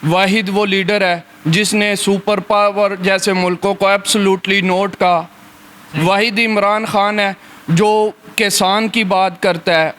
वाहिद वो लीडर है जिसने सुपर पावर जैसे मुल्कों को एब्सोल्युटली नोट का। वाहिद इमरान खान है जो किसान की बात करता है।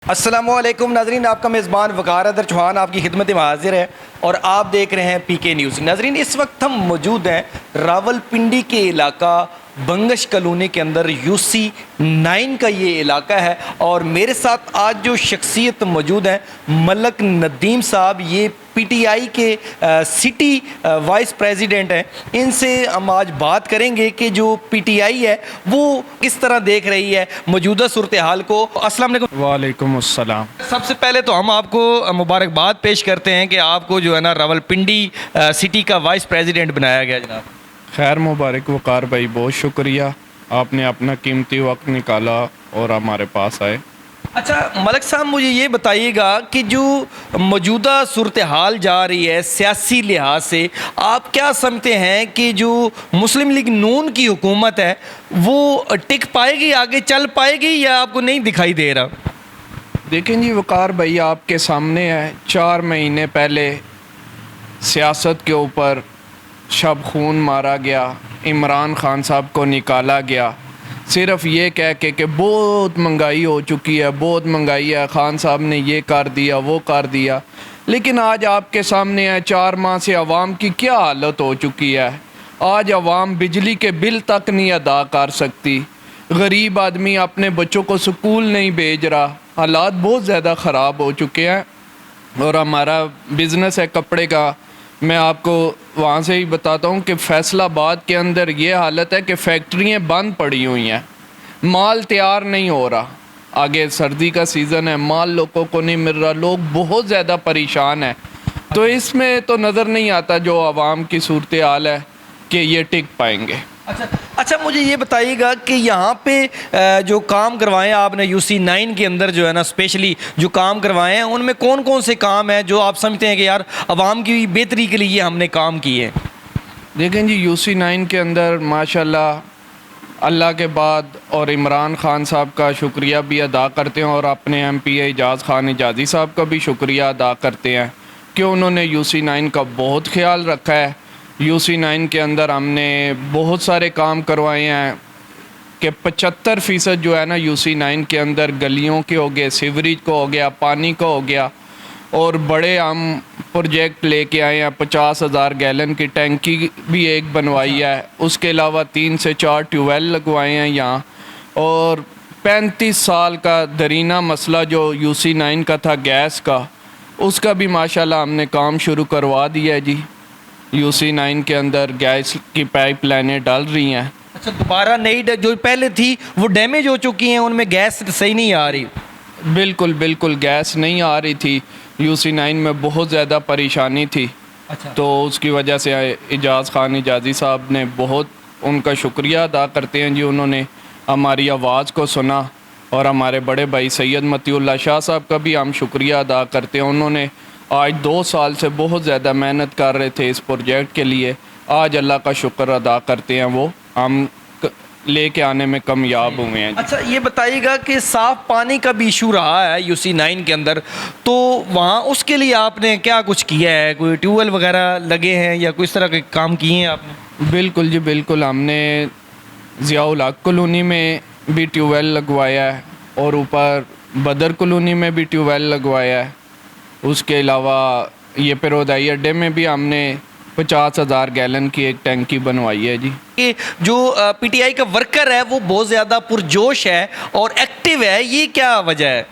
अस्सलामुअलैकुम नाजरीन, आपका मेज़बान वकार अदर चौहान आपकी खिदमत में हाजिर है और आप देख रहे हैं पीके न्यूज़। नाजरीन, इस वक्त हम मौजूद हैं रावलपिंडी के इलाका बंगश कॉलोनी के अंदर यूसी 9 का ये इलाका है और मेरे साथ आज जो शख्सियत मौजूद हैं मलक नदीम साहब, ये पीटीआई के सिटी वाइस प्रेसिडेंट हैं। इनसे हम आज बात करेंगे कि जो पीटीआई है वो किस तरह देख रही है मौजूदा सूरत हाल को। अस्सलाम वालेकुम। वालेकुम अस्सलाम। सबसे पहले तो हम आपको मुबारकबाद पेश करते हैं कि आपको जो है ना रावलपिंडी सिटी का वाइस प्रेसिडेंट बनाया गया जनाब। खैर मुबारक वकार भाई, बहुत शुक्रिया, आपने अपना कीमती वक्त निकाला और हमारे पास आए। अच्छा मलक साहब, मुझे ये बताइएगा कि जो मौजूदा सूरत हाल जा रही है सियासी लिहाज से, आप क्या समझते हैं कि जो मुस्लिम लीग नून की हुकूमत है वो टिक पाएगी, आगे चल पाएगी, या आपको नहीं दिखाई दे रहा? देखें जी वकार भाई, आपके सामने है 4 महीने पहले सियासत के ऊपर शब खून मारा गया, इमरान खान साहब को निकाला गया सिर्फ ये कह के कि बहुत महंगाई हो चुकी है, बहुत महंगाई है, खान साहब ने ये कर दिया वो कर दिया। लेकिन आज आपके सामने है 4 माह से आवाम की क्या हालत हो चुकी है। आज आवाम बिजली के बिल तक नहीं अदा कर सकती, गरीब आदमी अपने बच्चों को स्कूल नहीं भेज रहा, हालात बहुत ज़्यादा ख़राब हो चुके हैं। और हमारा बिज़नेस है कपड़े का, मैं आपको वहाँ से ही बताता हूँ कि फैसलाबाद के अंदर ये हालत है कि फैक्ट्रियाँ बंद पड़ी हुई हैं, माल तैयार नहीं हो रहा। आगे सर्दी का सीज़न है, माल लोगों को नहीं मिल रहा, लोग बहुत ज़्यादा परेशान हैं। तो इसमें तो नज़र नहीं आता जो आवाम की सूरत हाल है कि ये टिक पाएंगे। अच्छा मुझे ये बताइएगा कि यहाँ पे जो काम करवाएं आपने यूसी 9 के अंदर जो है ना, स्पेशली जो काम करवाए हैं उनमें कौन कौन से काम हैं जो आप समझते हैं कि यार आवाम की बेहतरी के लिए हमने काम किए? देखें जी, यूसी 9 के अंदर माशाल्लाह अल्लाह के बाद और इमरान खान साहब का शुक्रिया भी अदा करते हैं और अपने एमपी एजाज़ खान एजाज़ी साहब का भी शुक्रिया अदा करते हैं कि उन्होंने यूसी 9 का बहुत ख्याल रखा है। यूसी 9 के अंदर हमने बहुत सारे काम करवाए हैं कि 75% जो है ना यूसी 9 के अंदर गलियों के हो गए, सीवरेज को हो गया, पानी का हो गया, और बड़े हम प्रोजेक्ट लेके आए हैं। 50,000 गैलन की टैंकी भी एक बनवाई है, उसके अलावा 3 से 4 ट्यूबवेल लगवाए हैं यहाँ, और 35 साल का दरीना मसला जो यूसी 9 का था गैस का, उसका भी माशाल्लाह हमने काम शुरू करवा दिया है जी। यूसी 9 के अंदर गैस की पाइपलाइनें डाल रही हैं। अच्छा, दोबारा नई जो पहले थी वो डैमेज हो चुकी हैं, उनमें गैस सही नहीं आ रही? बिल्कुल बिल्कुल, गैस नहीं आ रही थी, यूसी 9 में बहुत ज़्यादा परेशानी थी। अच्छा। तो उसकी वजह से एजाज़ खान एजाज़ी साहब ने बहुत, उनका शुक्रिया अदा करते हैं जी, उन्होंने हमारी आवाज़ को सुना। और हमारे बड़े भाई सैयद मतीउल्लाह शाह साहब का भी हम शुक्रिया अदा करते हैं, उन्होंने आज 2 साल से बहुत ज़्यादा मेहनत कर रहे थे इस प्रोजेक्ट के लिए, आज अल्लाह का शुक्र अदा करते हैं, वो हम लेके आने में कामयाब हुए हैं। अच्छा ये बताइएगा कि साफ़ पानी का भी इशू रहा है यूसी 9 के अंदर, तो वहाँ उसके लिए आपने क्या कुछ किया है? कोई ट्यूबवेल वगैरह लगे हैं या कोई इस तरह के काम किए हैं आपने? बिल्कुल जी बिल्कुल, हमने ज़ियाउल हक कॉलोनी में भी ट्यूबवेल लगवाया है और ऊपर बदर कॉलोनी में भी ट्यूबवेल लगवाया है। उसके अलावा ये पिरोदाई अड्डे में भी हमने 50,000 गैलन की एक टैंकी बनवाई है जी। कि जो पीटीआई का वर्कर है वो बहुत ज़्यादा पुरजोश है और एक्टिव है, ये क्या वजह है?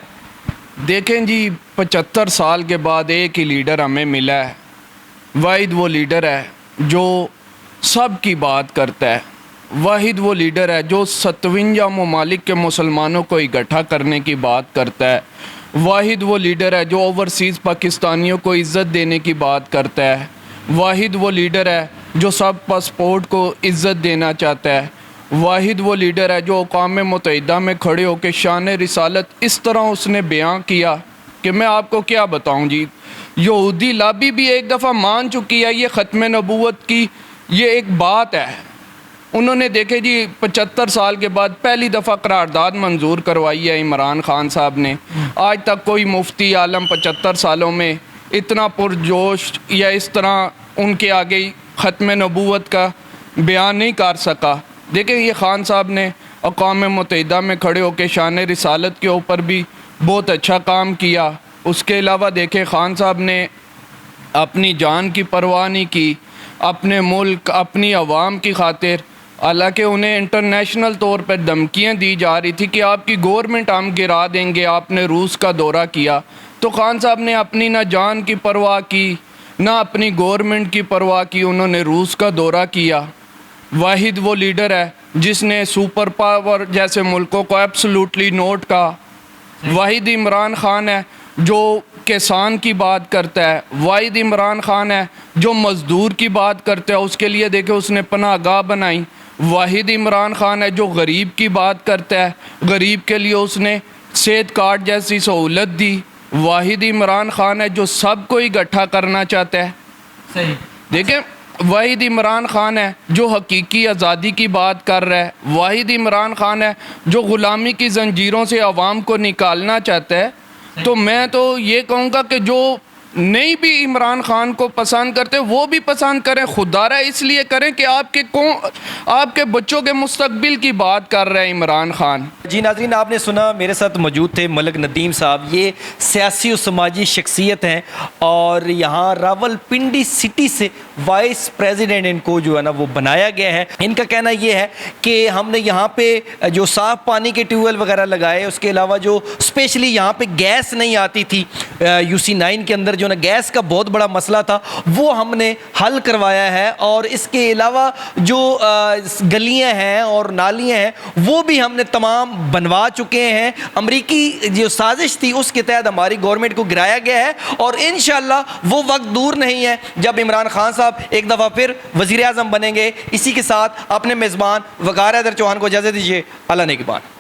देखें जी, 75 साल के बाद एक ही लीडर हमें मिला है। वाहिद वो लीडर है जो सब की बात करता है, वाहिद वो लीडर है जो 57 ममालिक के मुसलमानों को इकट्ठा करने की बात करता है, वाहिद वो लीडर है जो ओवरसीज़ पाकिस्तानियों को इज़्ज़त देने की बात करता है, वाहिद वो लीडर है जो सब पासपोर्ट को इज़्ज़त देना चाहता है, वाहिद वो लीडर है जो अक़वाम मुत्तहिदा में खड़े होकर शान रिसालत इस तरह उसने बयां किया कि मैं आपको क्या बताऊं जी। यहूदी लाबी भी एक दफ़ा मान चुकी है ये ख़त्म नबूवत की ये एक बात है, उन्होंने देखे जी 75 साल के बाद पहली दफ़ा करारदाद मंजूर करवाई है इमरान खान साहब ने। आज तक कोई मुफ्ती आलम 75 सालों में इतना पुरजोश या इस तरह उनके आगे ख़त्म नबूवत का बयान नहीं कर सका। देखें ये ख़ान साहब ने अक़वाम मुत्तहिदा में खड़े होकर शान रिसालत के ऊपर भी बहुत अच्छा काम किया। उसके अलावा देखें ख़ान साहब ने अपनी जान की परवाह नहीं की, अपने मुल्क अपनी आवाम की खातिर, हालांकि उन्हें इंटरनेशनल तौर पर धमकियां दी जा रही थी कि आपकी गवर्नमेंट हम गिरा देंगे। आपने रूस का दौरा किया तो ख़ान साहब ने अपनी ना जान की परवाह की ना अपनी गवर्नमेंट की परवाह की, उन्होंने रूस का दौरा किया। वाहिद वो लीडर है जिसने सुपर पावर जैसे मुल्कों को एब्सोल्युटली नोट का। वाहिद इमरान खान है जो किसान की बात करता है, वाहिद इमरान खान है जो मज़दूर की बात करता है, उसके लिए देखे उसने पनाहगाह बनाई। वाहिद इमरान खान है जो गरीब की बात करता है, गरीब के लिए उसने सेहत कार्ड जैसी सहूलत दी। वाहिद इमरान खान है जो सबको इकट्ठा करना चाहता है। सही। देखें वाहिद इमरान खान है जो हकीकी आज़ादी की बात कर रहा है। वाहिद इमरान खान है जो ग़ुलामी की जंजीरों से आवाम को निकालना चाहता है। तो मैं तो ये कहूँगा कि जो नहीं भी इमरान खान को पसंद करते वो भी पसंद करें, खुदारा इसलिए करें कि आपके बच्चों के मुस्तकबिल की बात कर रहे हैं इमरान खान। जी नाज़रीन, आपने सुना, मेरे साथ मौजूद थे मलिक नदीम साहब। ये सियासी और समाजी शख्सियत हैं और यहाँ रावलपिंडी सिटी से वाइस प्रेसिडेंट इनको जो है ना वो बनाया गया है। इनका कहना ये है कि हमने यहाँ पे जो साफ़ पानी के ट्यूबवेल वगैरह लगाए, उसके अलावा जो स्पेशली यहाँ पे गैस नहीं आती थी UC9 के अंदर जो ना गैस का बहुत बड़ा मसला था, वो हमने हल करवाया है। और इसके अलावा जो गलियां हैं और नालियां हैं वो भी हमने तमाम बनवा चुके हैं। अमरीकी जो साजिश थी उसके तहत हमारी गवर्नमेंट को गिराया गया है और इंशाल्लाह वो वक्त दूर नहीं है जब इमरान खान साहब एक दफ़ा फिर वज़ीर आज़म बनेंगे। इसी के साथ अपने मेज़बान वक़ार हैदर चौहान को इजाज़त दीजिए। अल्लाह नेगहबान।